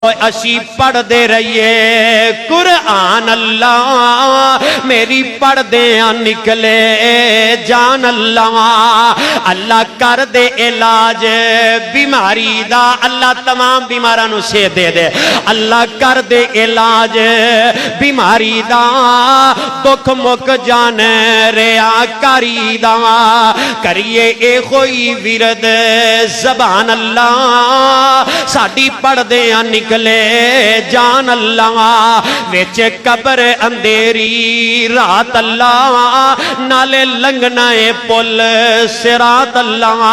اسی پڑھ دے رہیے قرآن اللہ میری پڑھ دیاں نکلے جان اللہ اللہ کر دے علاج بیماری دا اللہ تمام بیمارانو سے دے دے اللہ کر دے علاج بیماری دا دکھ مک جان ریاکاری دا کریے اے خوئی ورد زبان اللہ ساڑی پڑھ دیاں نکلے جان اللہ ویچ قبر اندیری رات اللہ نالے لنگنائے پل سرات اللہ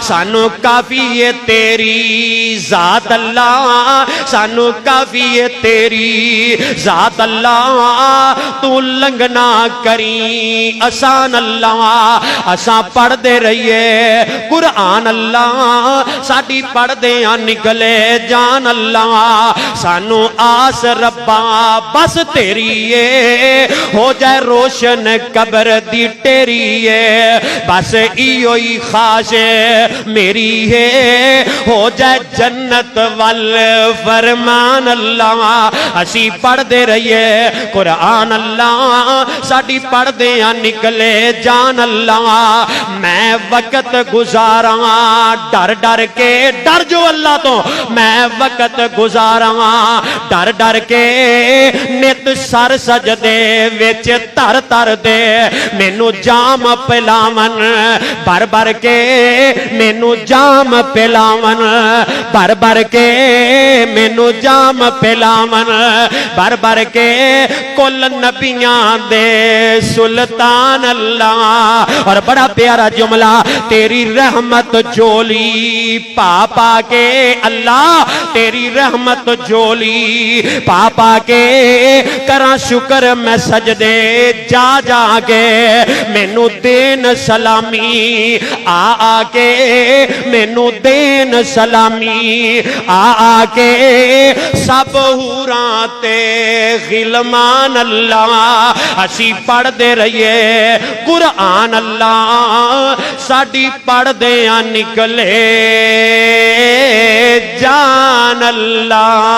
سانو کافی ہے تیری ذات اللہ سانو کافی ہے تیری ذات اللہ تو لنگنا کری آسان اللہ اساں پڑھ دے رہیے قرآن اللہ ساڑی پڑھ دیاں نکلے جان اللہ سانو آس ربا بس تیری ہے ہو جائے روشن قبر دی تیری ہے بس ایوئی خواہش میری ہے ہو جائے جنت وال فرمان اللہ اسی پڑھ دے رہیے قرآن اللہ ساڑی پڑھ دیاں نکلے جان اللہ میں وقت گزاراں ڈر ڈر کے ڈر جو اللہ تو میں وقت گزاراں ڈر ڈر کے نت سر سجدے وچ تر تر دے مینوں جام پلاون بر بر کے مینوں جام پلاون بر بر کے مینوں جام پلاون بر بر کے کل نبیاں دے سلطان اللہ اور بڑا پیارا جملہ تیری رحمت جولی پاپا کے اللہ تیری رحمت جولی پاپا کے کرا شکر میں سجدے جا جا کے مینوں دین سلامی آ کے مینوں دین سلامی آ کے سب حوراں تے غلمان اللہ اسی پڑھ دے رہیے قرآن اللہ ساڑی پڑھ دیاں نکلے جان اللہ